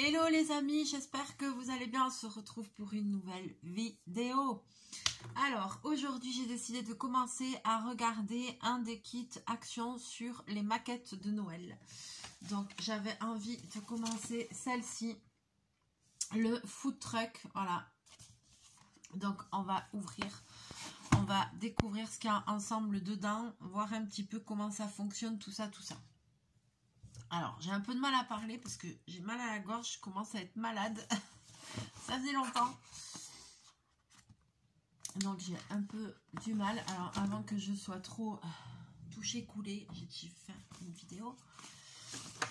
Hello les amis, j'espère que vous allez bien. On se retrouve pour une nouvelle vidéo. Alors aujourd'hui j'ai décidé de commencer à regarder un des kits actions sur les maquettes de Noël. Donc j'avais envie de commencer celle-ci, le food truck. Voilà, donc on va ouvrir, on va découvrir ce qu'il y a ensemble dedans, voir un petit peu comment ça fonctionne, tout ça. Alors, j'ai un peu de mal à parler parce que j'ai mal à la gorge, je commence à être malade. Ça faisait longtemps. Donc, j'ai un peu du mal. Alors, avant que je sois trop touchée, coulée, j'ai dit faire une vidéo.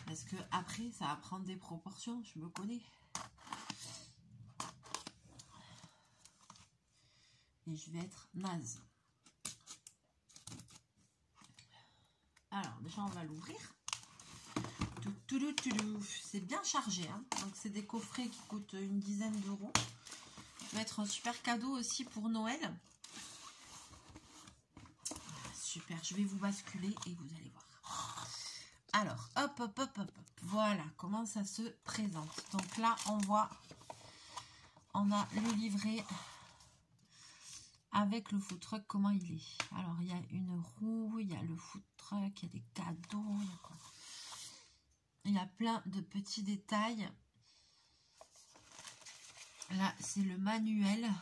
Parce que après, ça va prendre des proportions, je me connais. Et je vais être naze. Alors, déjà, on va l'ouvrir. C'est bien chargé, hein. Donc c'est des coffrets qui coûtent une dizaine d'euros. Ça va être un super cadeau aussi pour Noël. Super, je vais vous basculer et vous allez voir. Alors, hop. Voilà comment ça se présente. Donc là, on voit, on a le livret avec le food truck, comment il est. Alors, il y a une roue, il y a le food truck, il y a des cadeaux, il y a quoi? Il y a plein de petits détails. Là, c'est le manuel.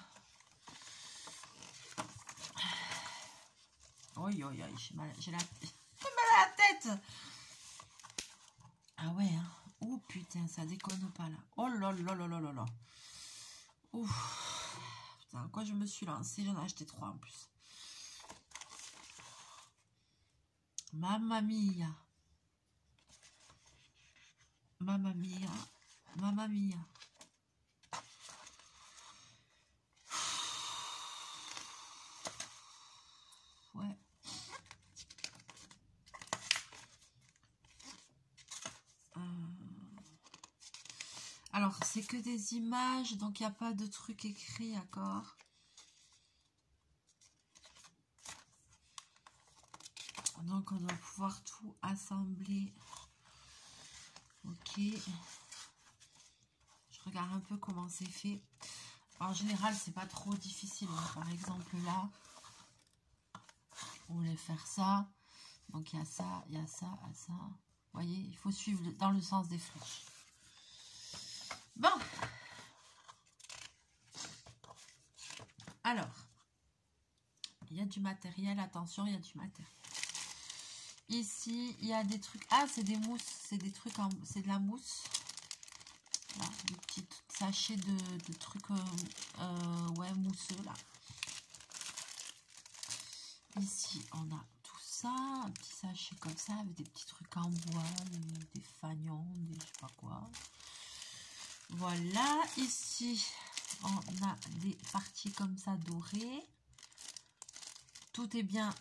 J'ai mal à la tête. Ah ouais, hein. Oh putain, ça déconne pas là. Oh là là. Ouf. Putain, quoi je me suis lancée, j'en ai acheté 3 en plus. Mamma mia. Ouais. Alors, c'est que des images, donc il n'y a pas de truc écrit, d'accord? Donc, on doit pouvoir tout assembler. Ok. Je regarde un peu comment c'est fait. En général, c'est pas trop difficile. Par exemple, là, on voulait faire ça. Donc, il y a ça, ça. Vous voyez, il faut suivre dans le sens des flèches. Bon. Alors, il y a du matériel. Attention, il y a du matériel. Ici, il y a des trucs. Ah, c'est des mousses. C'est des trucs en... C'est de la mousse. Là, des petits sachets de trucs ouais, mousseux, là. Ici, on a tout ça. Un petit sachet comme ça, avec des petits trucs en bois, des fagnons, des je sais pas quoi. Voilà. Ici, on a des parties comme ça dorées. Tout est bien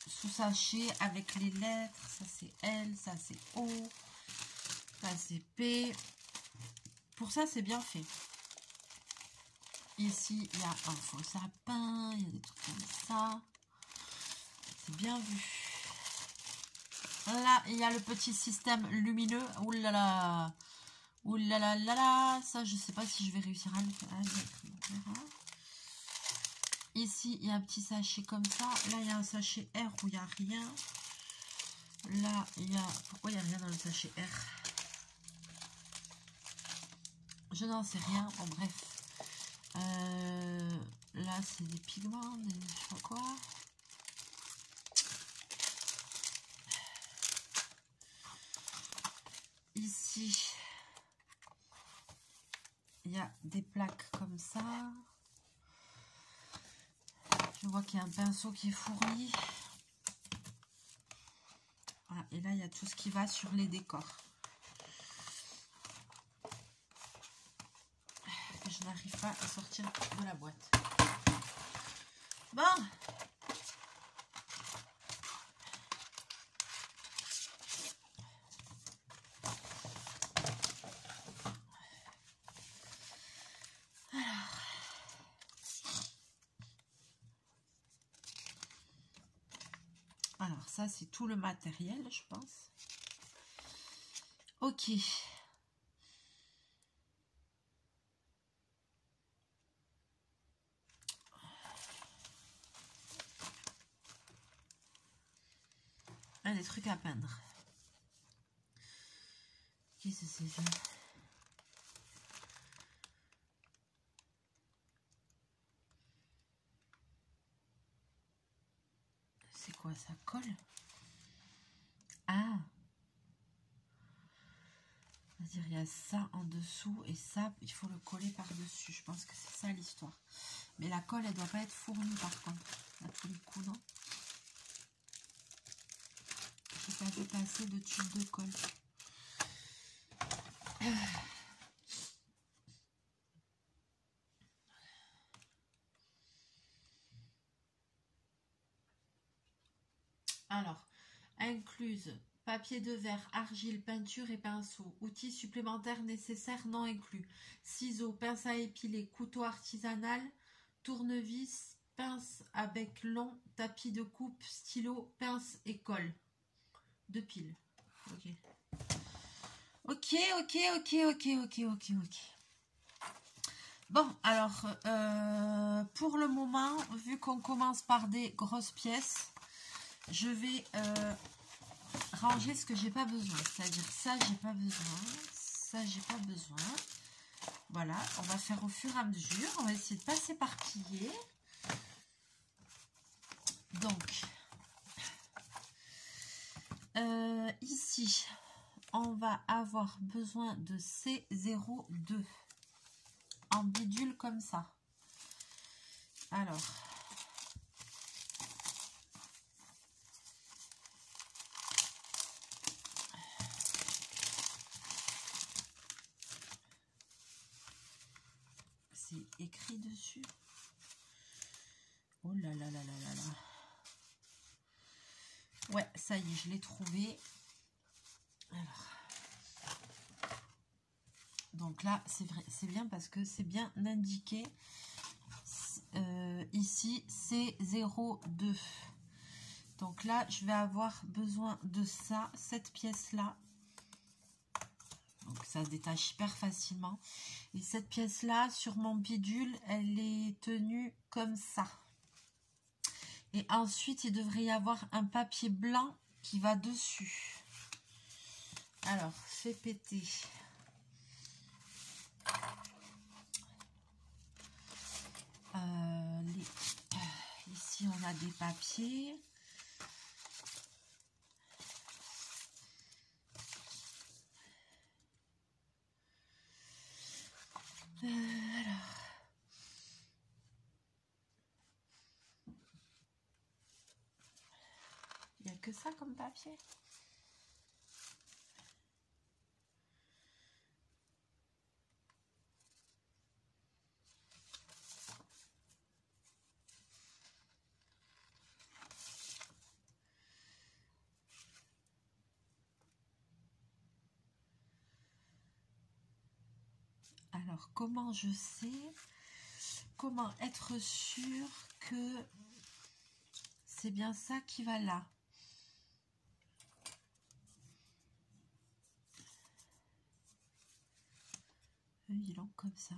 sous sachet avec les lettres. Ça c'est L, ça c'est O, ça c'est P. Pour ça c'est bien fait. Ici il y a un faux sapin, il y a des trucs comme ça. C'est bien vu. Là il y a le petit système lumineux. Ouh là là. Ouh là là là là. Ça je sais pas si je vais réussir à le faire. Ici, il y a un petit sachet comme ça. Là, il y a un sachet R où il n'y a rien. Là, il y a... Pourquoi il n'y a rien dans le sachet R? Je n'en sais rien. Bon, bref. Là, c'est des pigments, des... je sais pas quoi. Ici, il y a des plaques comme ça. Je vois qu'il y a un pinceau qui est fourni. Voilà. Et là, il y a tout ce qui va sur les décors. Et je n'arrive pas à sortir de la boîte. Bon. Alors, ça, c'est tout le matériel, je pense. Ok. des trucs à peindre. Qu'est-ce que c'est ça? C'est quoi, ça colle? Ah! C'est-à-dire, il y a ça en dessous et ça, il faut le coller par-dessus. Je pense que c'est ça l'histoire. Mais la colle, elle doit pas être fournie par contre. À tous les coups, non? J'ai pas vu passer de tube de colle. Alors, incluse papier de verre, argile, peinture et pinceau. Outils supplémentaires nécessaires non inclus. Ciseaux, pince à épiler, couteau artisanal, tournevis, pince à bec long, tapis de coupe, stylo, pince et colle. 2 piles. Ok. Ok. Bon, alors, pour le moment, vu qu'on commence par des grosses pièces, je vais ranger ce que j'ai pas besoin. C'est-à-dire ça, j'ai pas besoin. Ça, j'ai pas besoin. Voilà, on va faire au fur et à mesure. On va essayer de pas s'éparpiller. Donc, ici, on va avoir besoin de C02 en bidule comme ça. Alors, c'est écrit dessus. Oh là là là là là là. Ouais, ça y est, je l'ai trouvé. Alors, donc là, c'est vrai, c'est bien parce que c'est bien indiqué. Ici, c'est 0,2. Donc là, je vais avoir besoin de ça, cette pièce-là. Donc ça se détache hyper facilement. Et cette pièce-là, sur mon bidule, elle est tenue comme ça. Et ensuite, il devrait y avoir un papier blanc qui va dessus. Alors, fais péter. Ici, on a des papiers. Alors. Il n'y a que ça comme papier. Alors, comment je sais, comment être sûr que c'est bien ça qui va là? Ils l'ont comme ça.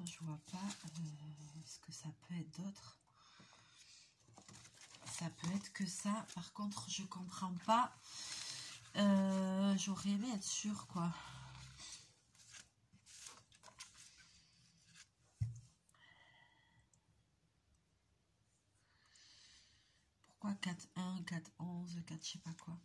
Je vois pas ce que ça peut être d'autre. Ça peut être que ça. Par contre, je comprends pas. J'aurais aimé être sûre, quoi. Pourquoi 4-1, 4-11, 4 je sais pas quoi.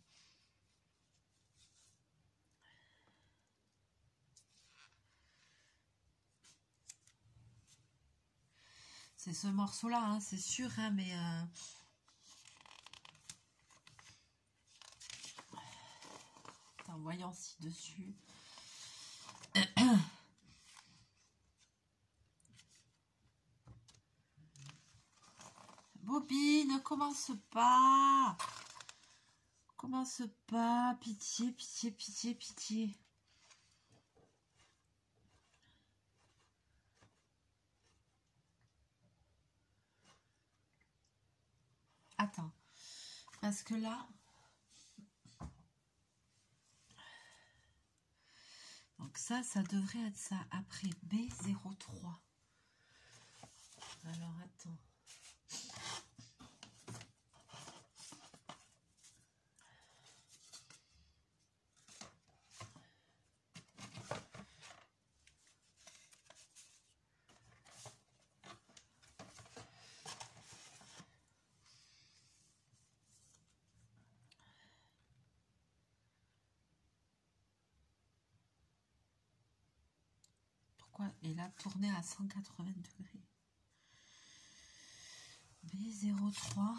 C'est ce morceau-là, hein, c'est sûr, hein, mais... en voyant ci-dessus. Bobby, ne commence pas. Commence pas. Pitié, pitié, pitié, pitié. Parce que là, donc ça devrait être ça. Après B03. Alors, attends. Pourquoi il a tourné à 180 degrés? B03.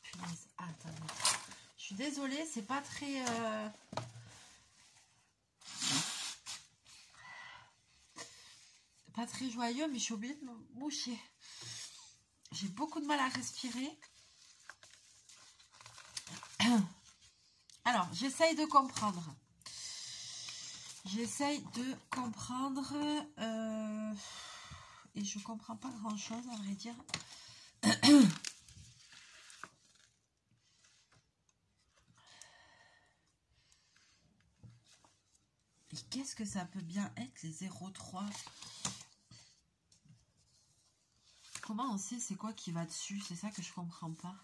Punaise, attendez. Je suis désolée, c'est pas très... pas très joyeux, mais je suis obligée de me moucher. J'ai beaucoup de mal à respirer. Alors, j'essaye de comprendre. J'essaye de comprendre. Et je comprends pas grand-chose, à vrai dire. Et qu'est-ce que ça peut bien être, les 0,3? Comment on sait c'est quoi qui va dessus? C'est ça que je comprends pas.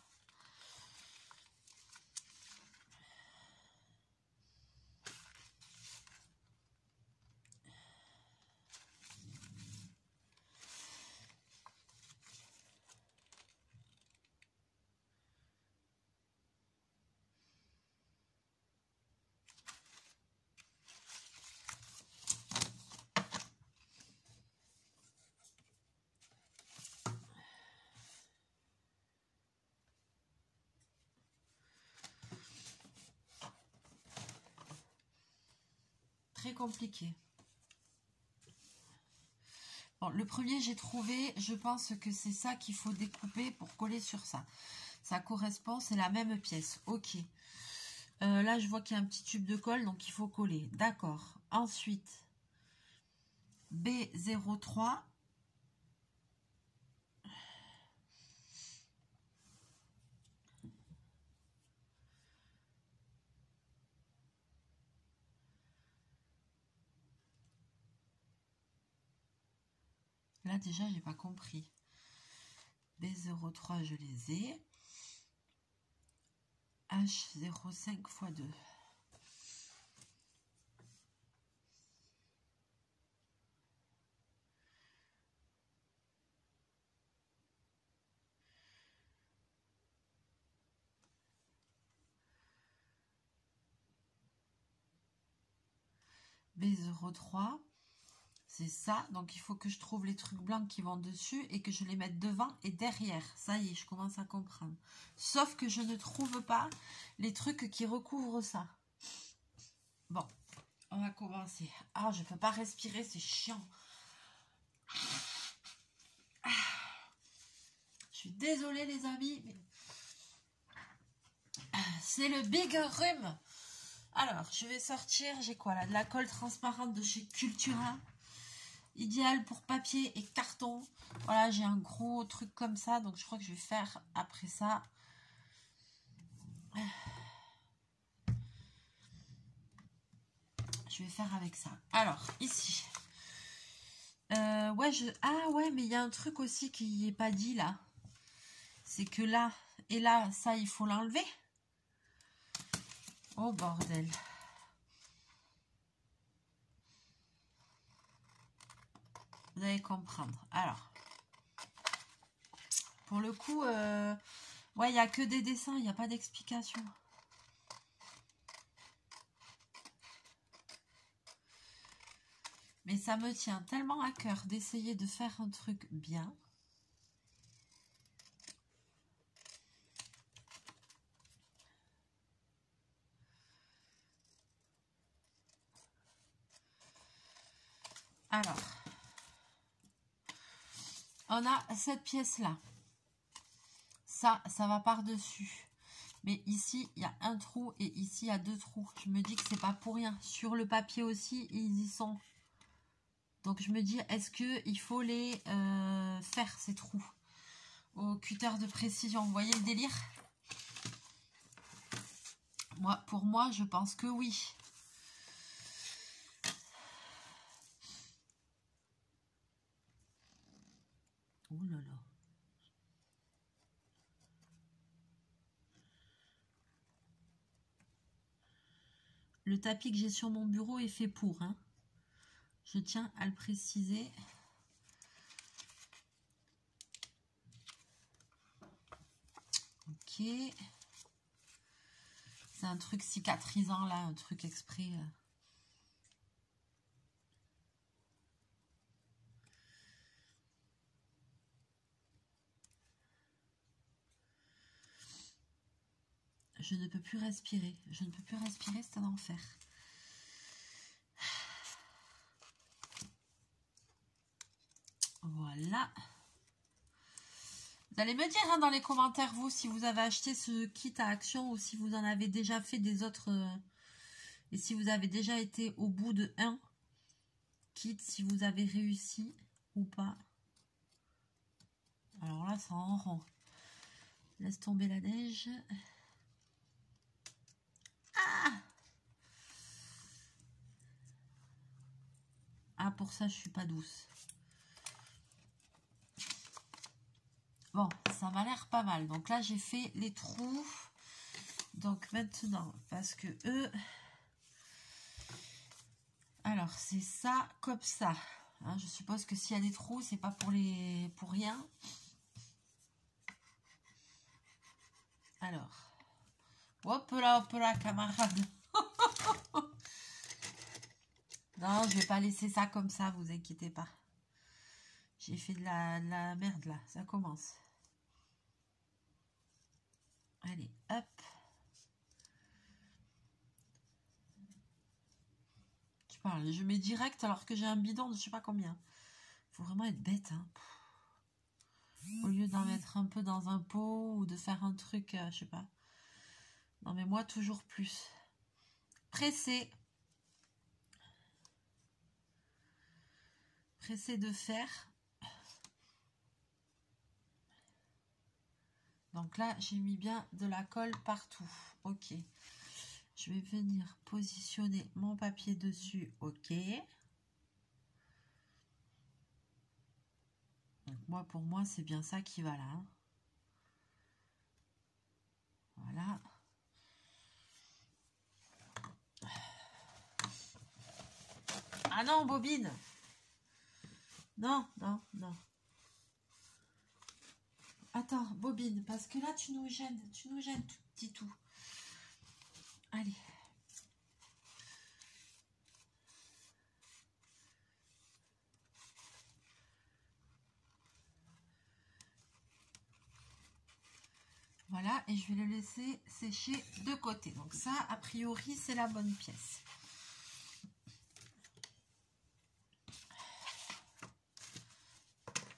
Très compliqué. Bon, le premier j'ai trouvé, je pense que c'est ça qu'il faut découper pour coller sur ça. Ça correspond, c'est la même pièce. Ok. Là, je vois qu'il y a un petit tube de colle, donc il faut coller. D'accord. Ensuite, B03. Là, déjà, j'ai pas compris. B03, je les ai. H05 x 2. B03, c'est ça. Donc, il faut que je trouve les trucs blancs qui vont dessus et que je les mette devant et derrière. Ça y est, je commence à comprendre. Sauf que je ne trouve pas les trucs qui recouvrent ça. Bon, on va commencer. Ah, je peux pas respirer, c'est chiant. Je suis désolée, les amis, mais c'est le big rhume. Alors, je vais sortir, j'ai quoi là? De la colle transparente de chez Cultura. Idéal pour papier et carton. Voilà, j'ai un gros truc comme ça, donc je crois que je vais faire après ça. Je vais faire avec ça. Alors, ici. Ouais, ah ouais, mais il y a un truc aussi qui n'est pas dit là. C'est que là, et là, ça, il faut l'enlever. Oh, bordel. Vous allez comprendre. Alors, pour le coup, ouais, il n'y a que des dessins, il n'y a pas d'explication. Mais ça me tient tellement à cœur d'essayer de faire un truc bien. Alors, on a cette pièce-là. Ça va par-dessus. Mais ici, il y a un trou et ici, il y a 2 trous. Je me dis que c'est pas pour rien. Sur le papier aussi, ils y sont. Donc, je me dis, est-ce qu'il faut les faire, ces trous, au cutter de précision? Vous voyez le délire? Pour moi, je pense que oui. Oh là là. Le tapis que j'ai sur mon bureau est fait pour, hein. Je tiens à le préciser. Ok. C'est un truc cicatrisant là, un truc exprès. Je ne peux plus respirer. Je ne peux plus respirer, c'est un enfer. Voilà. Vous allez me dire hein, dans les commentaires, vous, si vous avez acheté ce kit à Action ou si vous en avez déjà fait des autres. Et si vous avez déjà été au bout de un kit, si vous avez réussi ou pas. Alors là, ça en rend. Laisse tomber la neige. Ah, pour ça, je suis pas douce. Bon, ça m'a l'air pas mal. Donc là, j'ai fait les trous. Donc maintenant, parce que eux... Alors, c'est ça comme ça. Hein, je suppose que s'il y a des trous, c'est pas pour rien. Alors, hop là, camarade. Non, je vais pas laisser ça comme ça, vous inquiétez pas. J'ai fait de la merde là, ça commence. Allez, hop. Tu parles, je mets direct alors que j'ai un bidon de je sais pas combien. Faut vraiment être bête, hein. Au lieu d'en mettre un peu dans un pot ou de faire un truc, je sais pas. Non mais moi, toujours plus. Pressé. Pressé de faire. Donc là, j'ai mis bien de la colle partout. Ok. Je vais venir positionner mon papier dessus. Ok. Donc moi, pour moi, c'est bien ça qui va là. Hein. Voilà. Ah non, bobine. Non, non, non. Attends, bobine, parce que là, tu nous gênes tout petit tout. Allez. Voilà, et je vais le laisser sécher de côté. Donc ça, a priori, c'est la bonne pièce.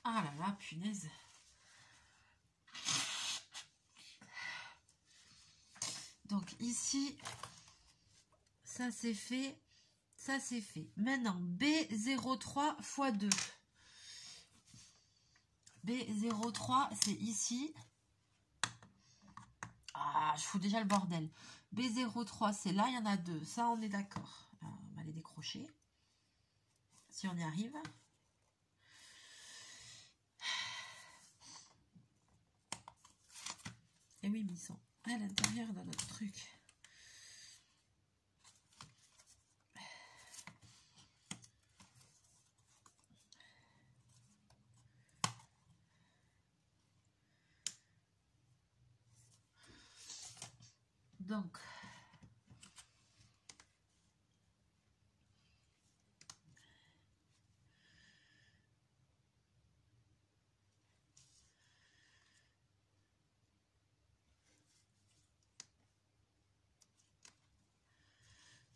Ah là là, punaise. Donc ici, ça c'est fait. Ça c'est fait. Maintenant, B03 x 2. B03, c'est ici. Ah, je fous déjà le bordel. B03, c'est là, il y en a 2. Ça, on est d'accord. On va les décrocher. Si on y arrive. Et oui, mais ils sont à l'intérieur de notre truc.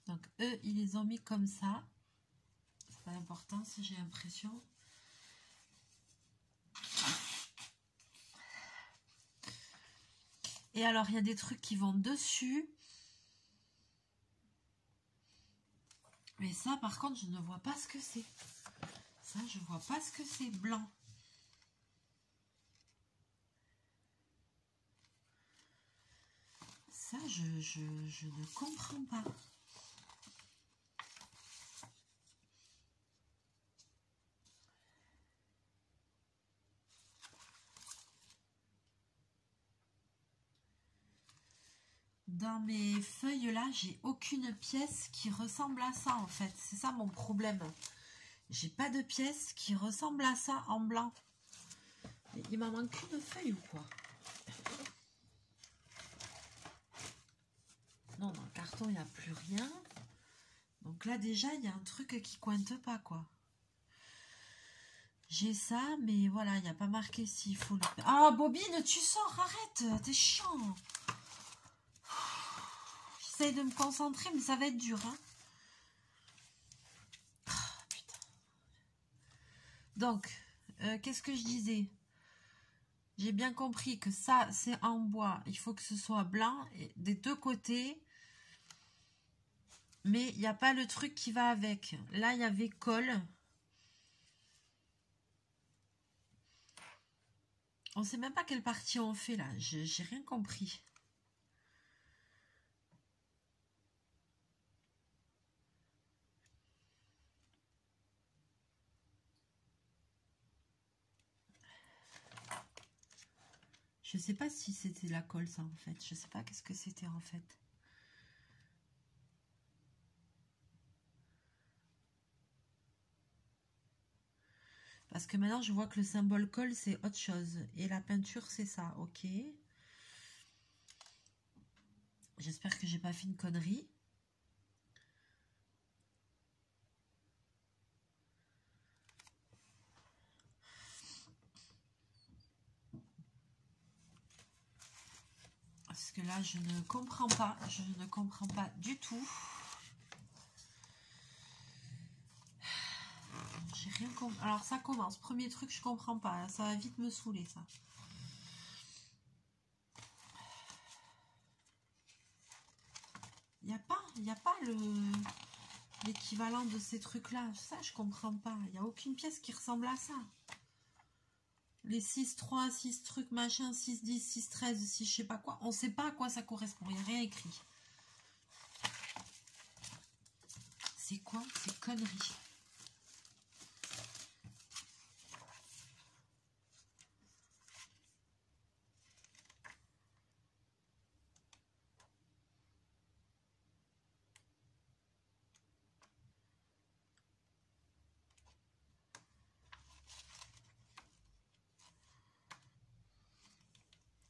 Donc, eux, ils les ont mis comme ça. C'est pas important, si j'ai l'impression. Et alors, il y a des trucs qui vont dessus. Mais ça, par contre, je ne vois pas ce que c'est. Ça, je vois pas ce que c'est. Blanc. Ça, je ne comprends pas. Dans mes feuilles là, j'ai aucune pièce qui ressemble à ça en fait. C'est ça mon problème. J'ai pas de pièce qui ressemble à ça en blanc. Il m'en manque une feuille ou quoi? Non, dans le carton, il n'y a plus rien. Donc là, déjà, il y a un truc qui cointe pas, quoi. J'ai ça, mais voilà, il n'y a pas marqué s'il faut le... Ah, Bobine, tu sors, arrête, t'es chiant. J'essaye de me concentrer, mais ça va être dur, hein. Oh, putain. Donc, qu'est-ce que je disais? J'ai bien compris que ça, c'est en bois. Il faut que ce soit blanc et des deux côtés. Mais il n'y a pas le truc qui va avec. Là, il y avait colle. On ne sait même pas quelle partie on fait là. J'ai rien compris. Je sais pas si c'était la colle ça en fait. Je sais pas qu'est-ce que c'était en fait. Parce que maintenant je vois que le symbole colle c'est autre chose. Et la peinture c'est ça. Ok. J'espère que j'ai pas fait une connerie. Parce que là je ne comprends pas. Je ne comprends pas du tout. J'ai rien compris. Alors ça commence. Premier truc, je comprends pas. Ça va vite me saouler ça. Il n'y a pas l'équivalent de ces trucs-là. Ça, je comprends pas. Il n'y a aucune pièce qui ressemble à ça. Les 6-3, 6 trucs, machin, 6-10, 6-13, 6 je sais pas quoi. On sait pas à quoi ça correspond. Il n'y a rien écrit. C'est quoi ces conneries?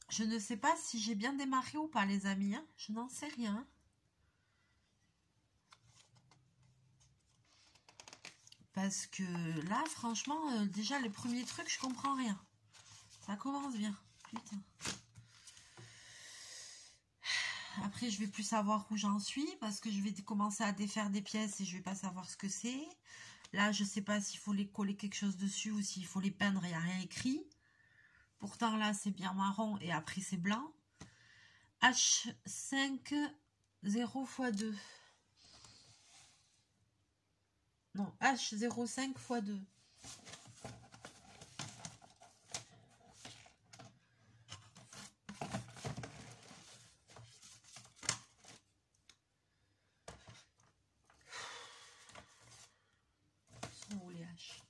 Je ne sais pas si j'ai bien démarré ou pas, les amis. Hein. Je n'en sais rien. Parce que là, franchement, déjà, les premiers trucs, je comprends rien. Ça commence bien. Putain. Après, je vais plus savoir où j'en suis parce que je vais commencer à défaire des pièces et je vais pas savoir ce que c'est. Là, je sais pas s'il faut les coller quelque chose dessus ou s'il faut les peindre. Il n'y a rien écrit. Pourtant, là, c'est bien marron et après, c'est blanc. H5 0 x 2. Non, H05 x 2. Sont où les H?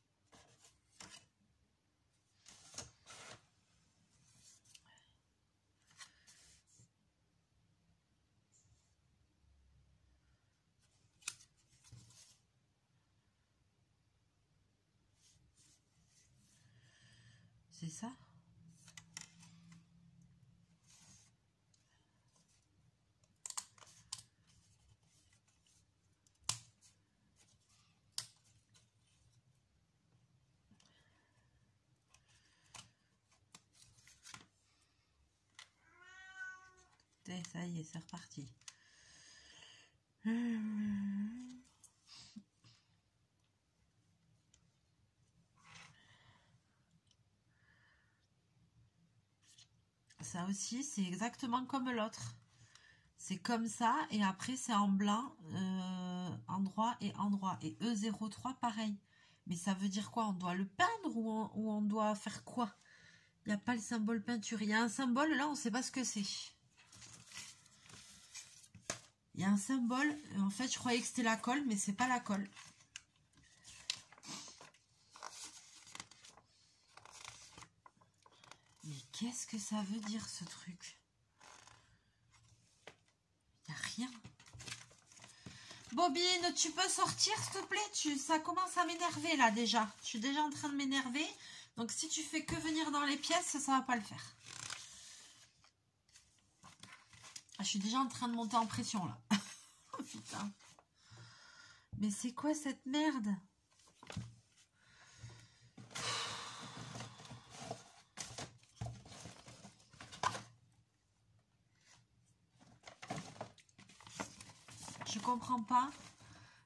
C'est ça? Et ça y est, c'est reparti. Ça aussi, c'est exactement comme l'autre. C'est comme ça, et après c'est en blanc, endroit et endroit. Et E03, pareil. Mais ça veut dire quoi? On doit le peindre ou on doit faire quoi? Il n'y a pas le symbole peinture. Il y a un symbole, là, on ne sait pas ce que c'est. Il y a un symbole. En fait, je croyais que c'était la colle, mais c'est pas la colle. Mais qu'est-ce que ça veut dire, ce truc? Il n'y a rien. Bobine, tu peux sortir, s'il te plaît? Ça commence à m'énerver, là, déjà. Je suis déjà en train de m'énerver. Donc, si tu fais que venir dans les pièces, ça va pas le faire. Ah, je suis déjà en train de monter en pression, là. Oh, putain. Mais c'est quoi cette merde? Je comprends pas.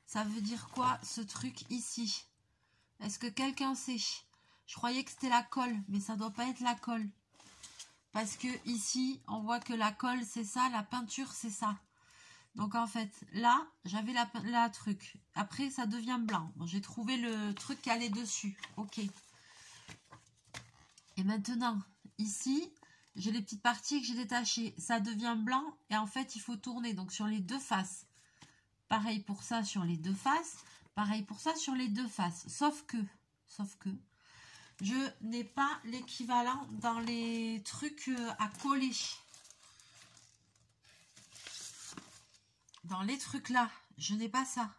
Ça veut dire quoi, ce truc ici? Est-ce que quelqu'un sait? Je croyais que c'était la colle, mais ça doit pas être la colle. Parce que ici, on voit que la colle, c'est ça, la peinture, c'est ça. Donc, en fait, là, j'avais la truc. Après, ça devient blanc. Bon, j'ai trouvé le truc qui allait dessus. Ok. Et maintenant, ici, j'ai les petites parties que j'ai détachées. Ça devient blanc et en fait, il faut tourner. Donc, sur les deux faces. Pareil pour ça sur les deux faces. Pareil pour ça sur les deux faces. Sauf que, je n'ai pas l'équivalent dans les trucs à coller. Dans les trucs là, je n'ai pas ça.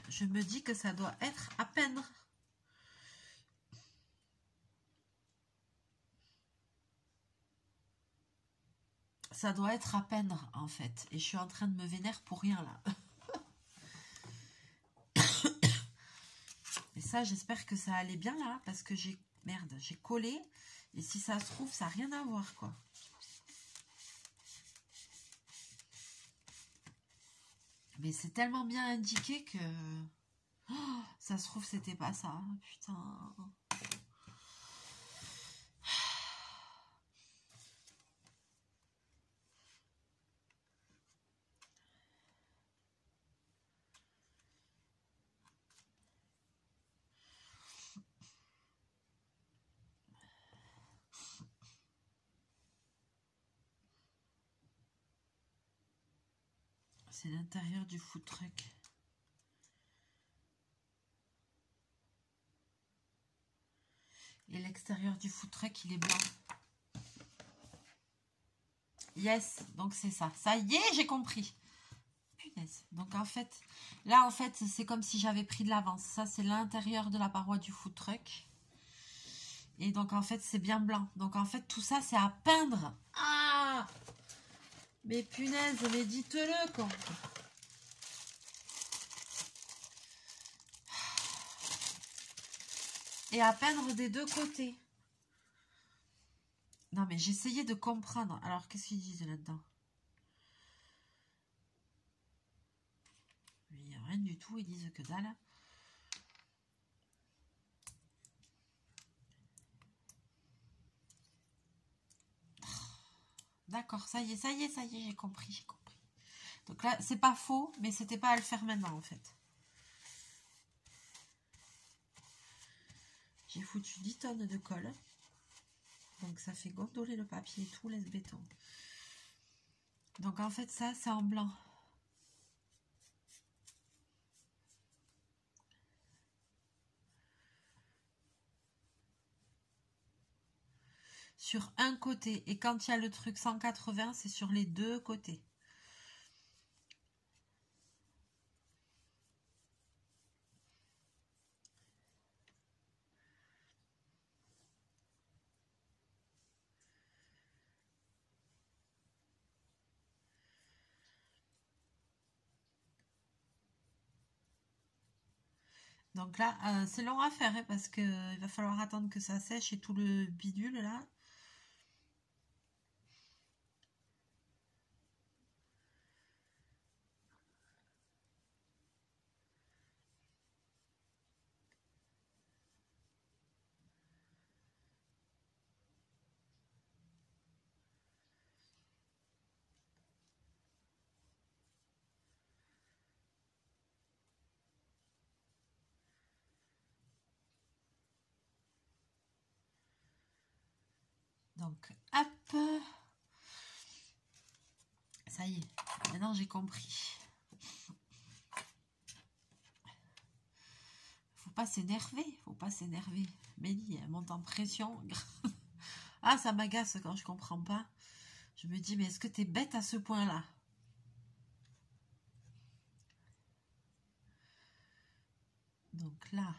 Je me dis que ça doit être à peindre. Ça doit être à peindre, en fait. Et je suis en train de me vénérer pour rien, là. Et ça, j'espère que ça allait bien, là. Parce que j'ai... Merde, j'ai collé. Et si ça se trouve, ça n'a rien à voir, quoi. Mais c'est tellement bien indiqué que... Oh, ça se trouve, c'était pas ça. Putain. C'est l'intérieur du food truck. Et l'extérieur du food truck, il est blanc. Yes, donc c'est ça. Ça y est, j'ai compris. Punaise. Donc en fait, là en fait, c'est comme si j'avais pris de l'avance. Ça, c'est l'intérieur de la paroi du food truck. Et donc en fait, c'est bien blanc. Donc en fait, tout ça, c'est à peindre. Ah! Mais punaise, mais dites-le quoi. Et à peindre des deux côtés. Non mais j'essayais de comprendre. Alors qu'est-ce qu'ils disent là-dedans? Il n'y a rien du tout, ils disent que dalle. D'accord, ça y est, j'ai compris, Donc là, c'est pas faux, mais c'était pas à le faire maintenant en fait. J'ai foutu 10 tonnes de colle. Donc ça fait gondoler le papier et tout, laisse béton. Donc en fait, ça, c'est en blanc. Sur un côté. Et quand il y a le truc 180, c'est sur les deux côtés. Donc là, c'est long à faire, hein, parce que il va falloir attendre que ça sèche et tout le bidule là. Donc, hop. Ça y est, maintenant j'ai compris. Faut pas s'énerver, faut pas s'énerver. Mélie, elle monte en pression. Ah, ça m'agace quand je comprends pas. Je me dis, mais est-ce que t'es bête à ce point-là? Donc là,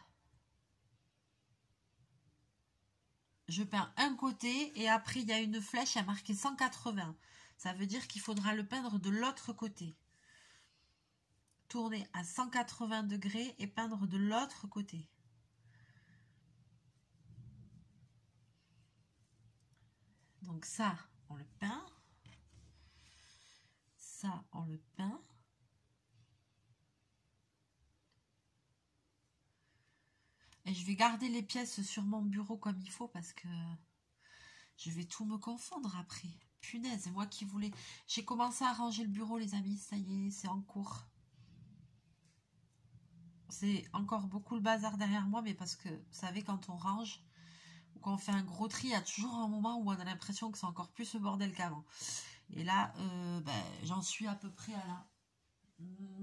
je peins un côté et après il y a une flèche à marquer 180. Ça veut dire qu'il faudra le peindre de l'autre côté. Tourner à 180 degrés et peindre de l'autre côté. Donc ça, on le peint. Ça, on le peint. Et je vais garder les pièces sur mon bureau comme il faut parce que je vais tout me confondre après. Punaise, c'est moi qui voulais... J'ai commencé à ranger le bureau, les amis. Ça y est, c'est en cours. C'est encore beaucoup le bazar derrière moi, mais parce que, vous savez, quand on range ou quand on fait un gros tri, il y a toujours un moment où on a l'impression que c'est encore plus le bordel qu'avant. Et là, j'en suis à peu près à là.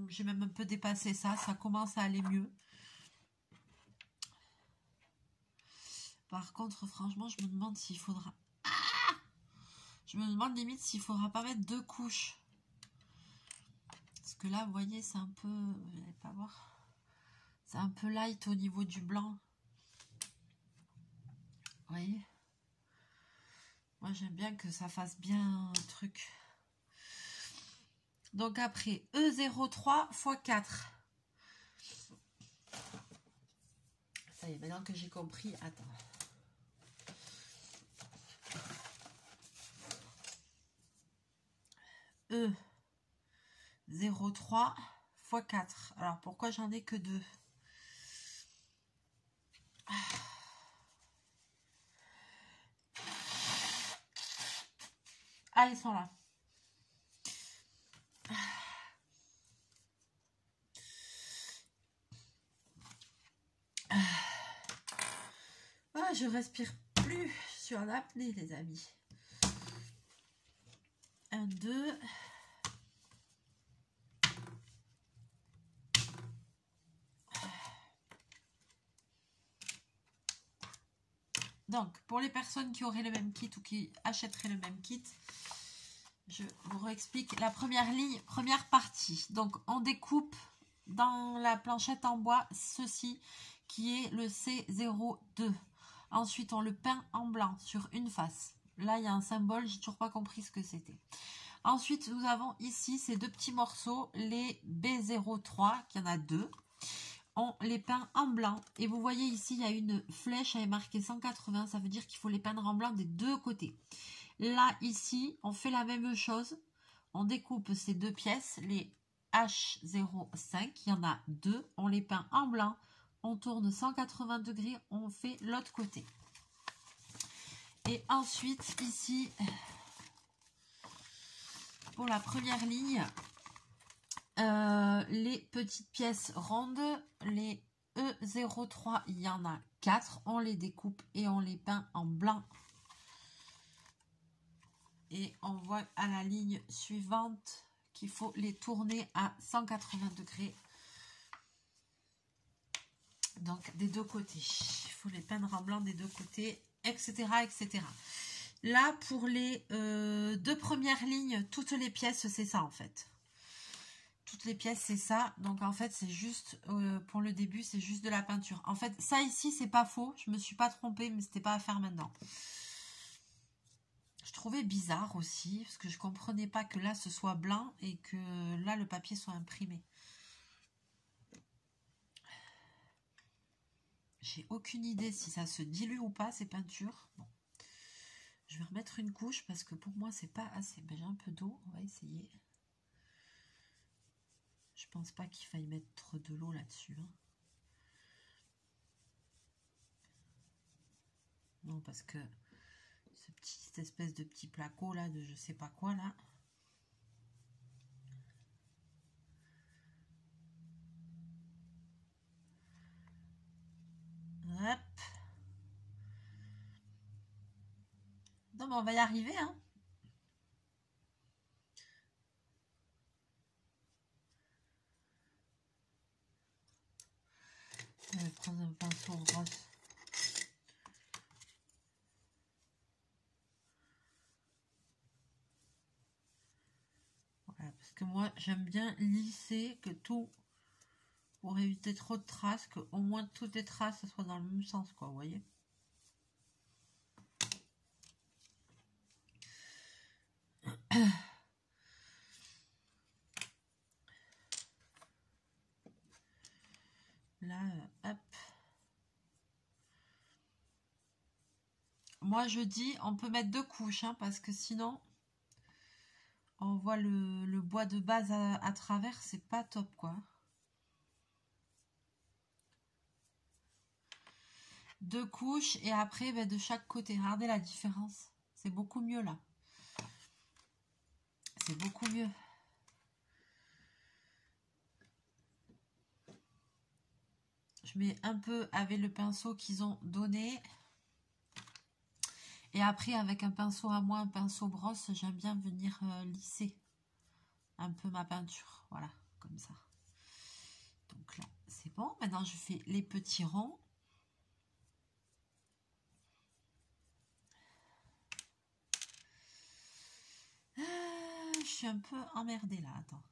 J'ai même un peu dépassé ça. Ça commence à aller mieux. Par contre, franchement, je me demande s'il faudra... Ah, je me demande limite s'il faudra pas mettre 2 couches. Parce que là, vous voyez, c'est un peu... Vous n'allez pas voir. C'est un peu light au niveau du blanc. Vous voyez? Moi, j'aime bien que ça fasse bien un truc. Donc après, E03 x 4. Ça y est, maintenant que j'ai compris, attends. E03 x 4. Alors, pourquoi j'en ai que 2? Ah, ils sont là. Ah, je respire plus sur l'apnée, les amis. 1, 2. Donc, pour les personnes qui auraient le même kit ou qui achèteraient le même kit, je vous réexplique la première ligne, première partie. Donc, on découpe dans la planchette en bois ceci qui est le C02. Ensuite, on le peint en blanc sur une face. Là, il y a un symbole, j'ai toujours pas compris ce que c'était. Ensuite, nous avons ici ces 2 petits morceaux, les B03, qu'il y en a 2. On les peint en blanc. Et vous voyez ici, il y a une flèche, elle est marquée 180. Ça veut dire qu'il faut les peindre en blanc des 2 côtés. Là, ici, on fait la même chose. On découpe ces 2 pièces, les H05, il y en a 2. On les peint en blanc. On tourne 180 degrés. On fait l'autre côté. Et ensuite, ici, pour la première ligne, les petites pièces rondes, les E03, il y en a 4. On les découpe et on les peint en blanc. Et on voit à la ligne suivante qu'il faut les tourner à 180 degrés. Donc des 2 côtés. Il faut les peindre en blanc des 2 côtés, etc. etc. Là, pour les 2 premières lignes, toutes les pièces, c'est ça en fait. Toutes les pièces, c'est ça. Donc en fait, c'est juste, pour le début, c'est juste de la peinture. En fait, ça ici, c'est pas faux. Je me suis pas trompée, mais c'était pas à faire maintenant. Je trouvais bizarre aussi, parce que je comprenais pas que là, ce soit blanc et que là, le papier soit imprimé. J'ai aucune idée si ça se dilue ou pas ces peintures. Bon. Je vais remettre une couche parce que pour moi c'est pas assez. Ben, j'ai un peu d'eau, on va essayer. Je pense pas qu'il faille mettre de l'eau là-dessus. Hein. Non, parce que cette espèce de petit placo là, de je sais pas quoi là. Hop. Non, mais on va y arriver, hein. Je vais prendre un pinceau rose. Voilà, parce que moi, j'aime bien lisser, que tout, pour éviter trop de traces, que au moins toutes les traces soient dans le même sens, quoi, vous voyez. Là, hop. Moi, je dis, on peut mettre 2 couches, hein, parce que sinon, on voit le bois de base à travers, c'est pas top, quoi. 2 couches, et après, ben, de chaque côté. Regardez la différence. C'est beaucoup mieux, là. C'est beaucoup mieux. Je mets un peu avec le pinceau qu'ils ont donné. Et après, avec un pinceau à moi, un pinceau brosse, j'aime bien venir lisser un peu ma peinture. Voilà, comme ça. Donc là, c'est bon. Maintenant, je fais les petits ronds. Je suis un peu emmerdée là. Attends.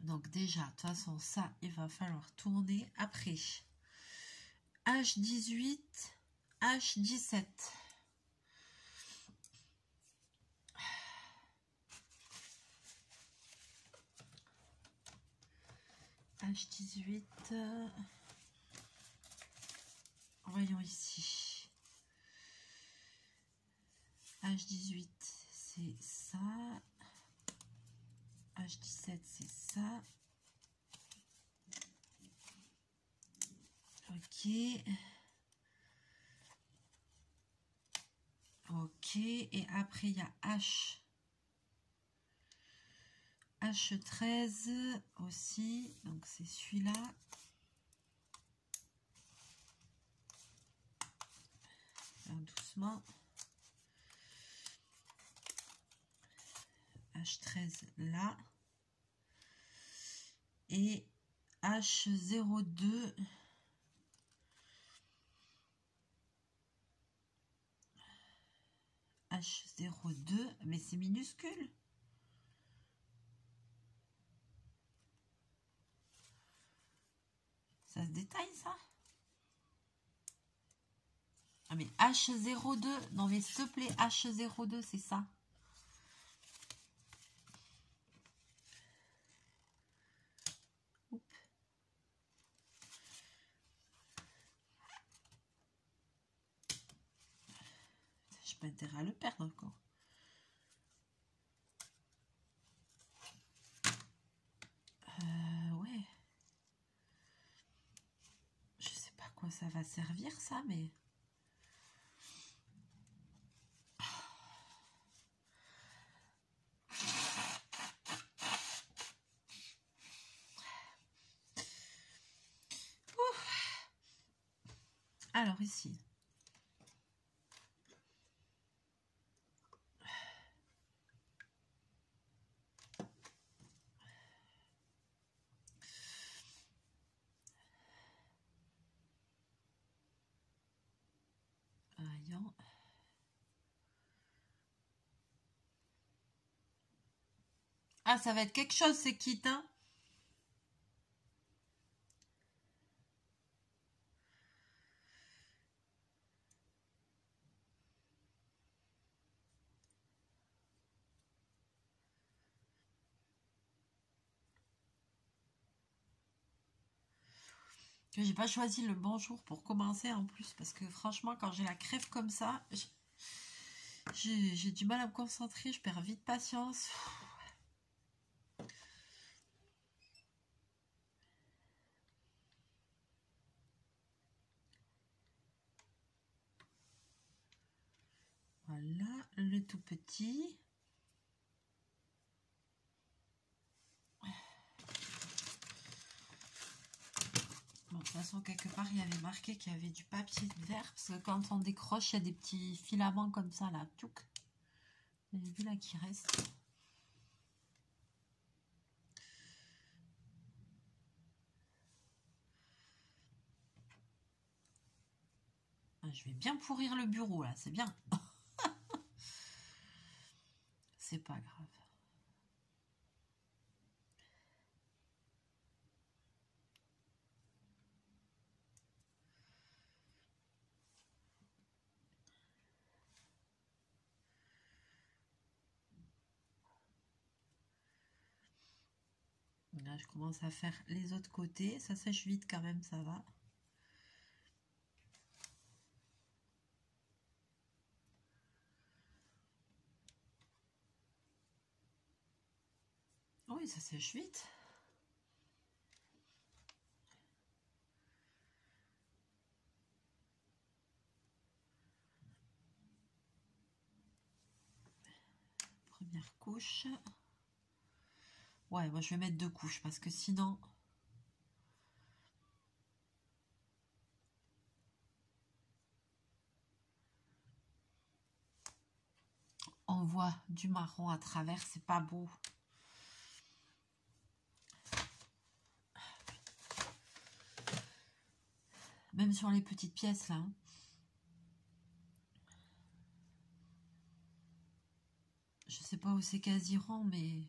Donc déjà, de toute façon, ça, il va falloir tourner après. H18, H17. H18. Voyons ici. H18, c'est ça. H17, c'est ça. Ok. Ok. Et après, il y a H13 aussi. Donc, c'est celui-là. Doucement. H13 là. Et H02. H02, mais c'est minuscule. Ça se détaille, ça? Ah, mais H02, non mais s'il te plaît, H02, c'est ça. Oups. J'ai pas intérêt à le perdre encore. Ouais. Je sais pas à quoi ça va servir, ça, mais... Ouf. Alors, ici... Ah, ça va être quelque chose, ces kits, hein. J'ai pas choisi le bon jour pour commencer en plus, parce que franchement, quand j'ai la crève comme ça, j'ai du mal à me concentrer, je perds vite patience. Voilà, le tout petit. Bon, de toute façon, quelque part, il y avait marqué qu'il y avait du papier vert, parce que quand on décroche, il y a des petits filaments comme ça, là, tchouk. Vous avez vu là qui reste. Je vais bien pourrir le bureau, là, c'est bien. C'est pas grave. Là, je commence à faire les autres côtés. Ça sèche vite quand même, ça va. Oui, ça sèche vite. Première couche. Ouais, moi je vais mettre 2 couches parce que sinon... on voit du marron à travers, c'est pas beau. Même sur les petites pièces là. Hein. Je sais pas où c'est qu'elles iront, mais...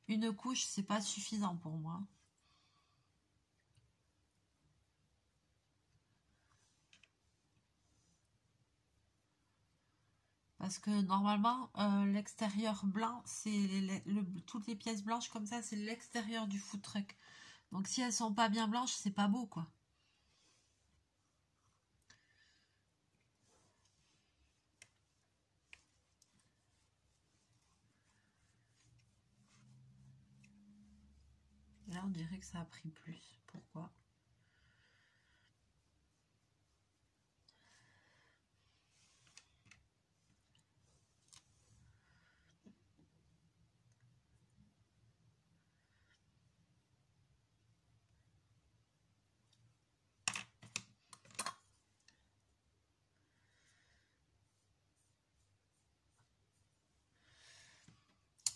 une couche, c'est pas suffisant pour moi. Parce que normalement, l'extérieur blanc, c'est toutes les pièces blanches comme ça, c'est l'extérieur du food truck. Donc si elles sont pas bien blanches, c'est pas beau quoi. Là, on dirait que ça a pris plus. Pourquoi?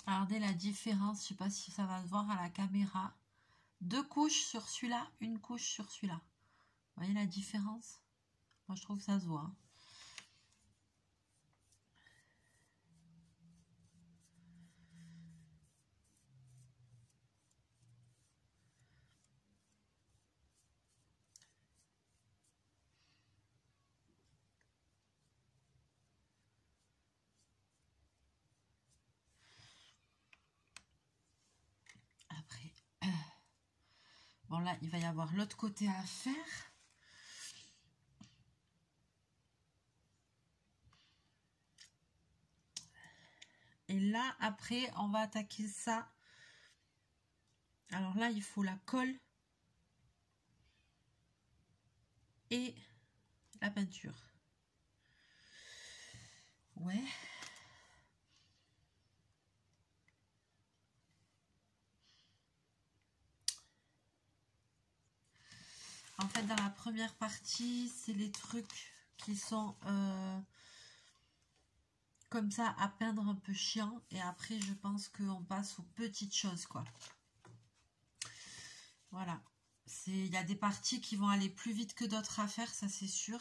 Regardez la différence, je sais pas si ça va se voir à la caméra. 2 couches sur celui-là, 1 couche sur celui-là. Vous voyez la différence? Moi, je trouve que ça se voit. Hein. Après, bon là, il va y avoir l'autre côté à faire. Et là, après, on va attaquer ça. Alors là, il faut la colle et la peinture. Ouais. En fait, dans la première partie, c'est les trucs qui sont comme ça à peindre un peu chiant. Et après, je pense qu'on passe aux petites choses, quoi. Voilà. Il y a des parties qui vont aller plus vite que d'autres à faire, ça c'est sûr.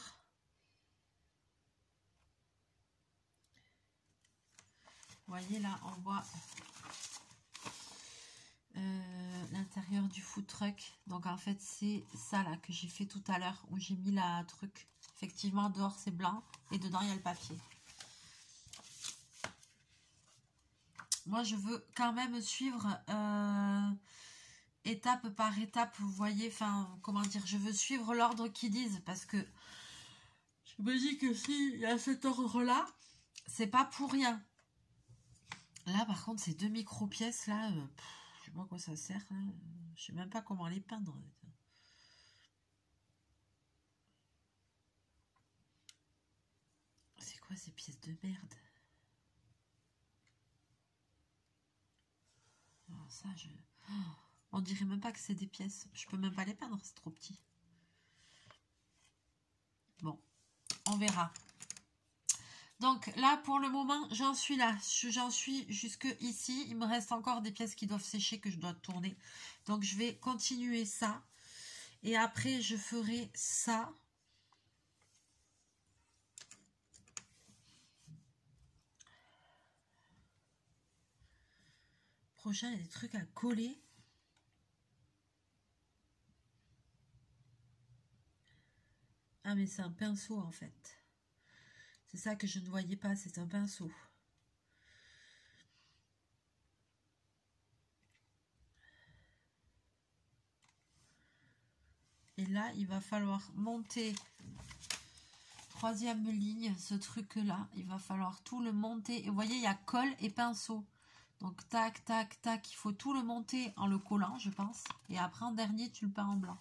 voyez là, on voit l'intérieur du food truck. Donc en fait c'est ça là que j'ai fait tout à l'heure où j'ai mis la truc. Effectivement dehors c'est blanc et dedans il y a le papier. Moi je veux quand même suivre étape par étape, vous voyez, enfin comment dire, je veux suivre l'ordre qu'ils disent parce que je me dis que s'il y a cet ordre là, c'est pas pour rien. Là par contre ces deux micro pièces là, je sais pas à quoi ça sert, hein. Je sais même pas comment les peindre. C'est quoi ces pièces de merde? Alors ça, on dirait même pas que c'est des pièces. Je peux même pas les peindre, c'est trop petit. Bon, on verra. Donc là, pour le moment, j'en suis là. J'en suis jusque ici. Il me reste encore des pièces qui doivent sécher, que je dois tourner. Donc je vais continuer ça. Et après, je ferai ça. Prochain, il y a des trucs à coller. Ah, mais c'est un pinceau, en fait. C'est ça que je ne voyais pas, c'est un pinceau. Et là, il va falloir monter... Troisième ligne, ce truc-là, il va falloir tout le monter. Et vous voyez, il y a colle et pinceau. Donc, tac, tac, tac, il faut tout le monter en le collant, je pense. Et après, en dernier, tu le peins en blanc.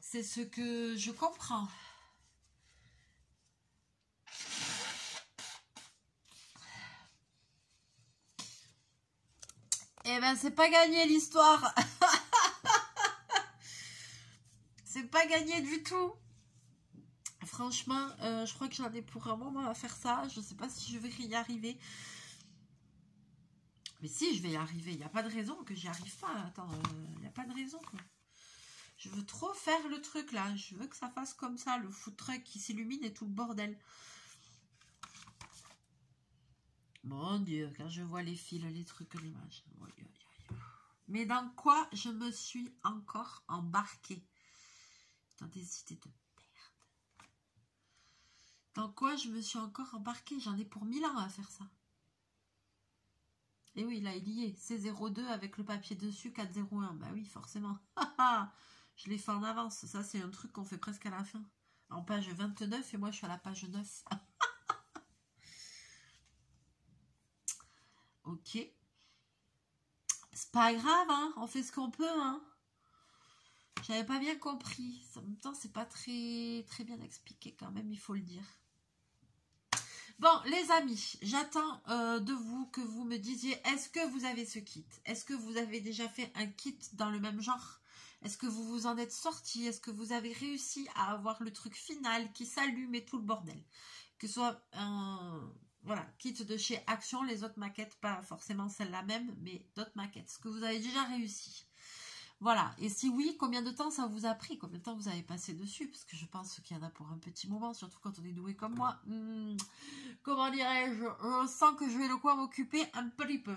C'est ce que je comprends. Eh ben, c'est pas gagné l'histoire. C'est pas gagné du tout. Franchement, je crois que j'en ai pour un moment à faire ça. Je sais pas si je vais y arriver. Mais si, je vais y arriver. Il n'y a pas de raison que j'y arrive pas. Attends, il n'y a pas de raison, quoi. Je veux trop faire le truc, là. Je veux que ça fasse comme ça, le food truck qui s'illumine et tout le bordel. Mon Dieu, quand je vois les fils, les trucs, les machins. Mais dans quoi je me suis encore embarquée? Dans des idées de merde. Dans quoi je me suis encore embarquée? J'en ai pour 1000 ans à faire ça. Et oui, là, il y est. C02 avec le papier dessus, 401. Bah oui, forcément. Je l'ai fait en avance. Ça, c'est un truc qu'on fait presque à la fin. En page 29 et moi, je suis à la page 9. Ok. C'est pas grave, hein. On fait ce qu'on peut, hein. J'avais pas bien compris. En même temps, c'est pas très bien expliqué quand même, il faut le dire. Bon, les amis, j'attends de vous que vous me disiez, est-ce que vous avez ce kit? Est-ce que vous avez déjà fait un kit dans le même genre? Est-ce que vous vous en êtes sorti? Est-ce que vous avez réussi à avoir le truc final qui s'allume et tout le bordel? Que ce soit un voilà, kit de chez Action, les autres maquettes, pas forcément celle-là même, mais d'autres maquettes. Est-ce que vous avez déjà réussi? Voilà, et si oui, combien de temps ça vous a pris? Combien de temps vous avez passé dessus? Parce que je pense qu'il y en a pour un petit moment, surtout quand on est doué comme moi. Comment dirais-je? Je sens que je vais de quoi m'occuper un petit peu.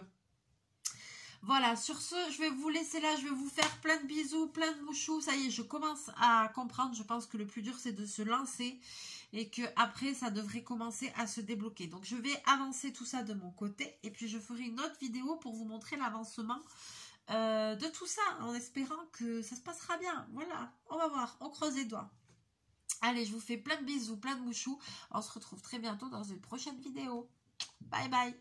Voilà, sur ce, je vais vous laisser là, je vais vous faire plein de bisous, plein de mouchous. Ça y est, je commence à comprendre, je pense que le plus dur c'est de se lancer et que après ça devrait commencer à se débloquer. Donc je vais avancer tout ça de mon côté et puis je ferai une autre vidéo pour vous montrer l'avancement de tout ça en espérant que ça se passera bien. Voilà, on va voir, on creuse les doigts. Allez, je vous fais plein de bisous, plein de mouchous. On se retrouve très bientôt dans une prochaine vidéo. Bye bye.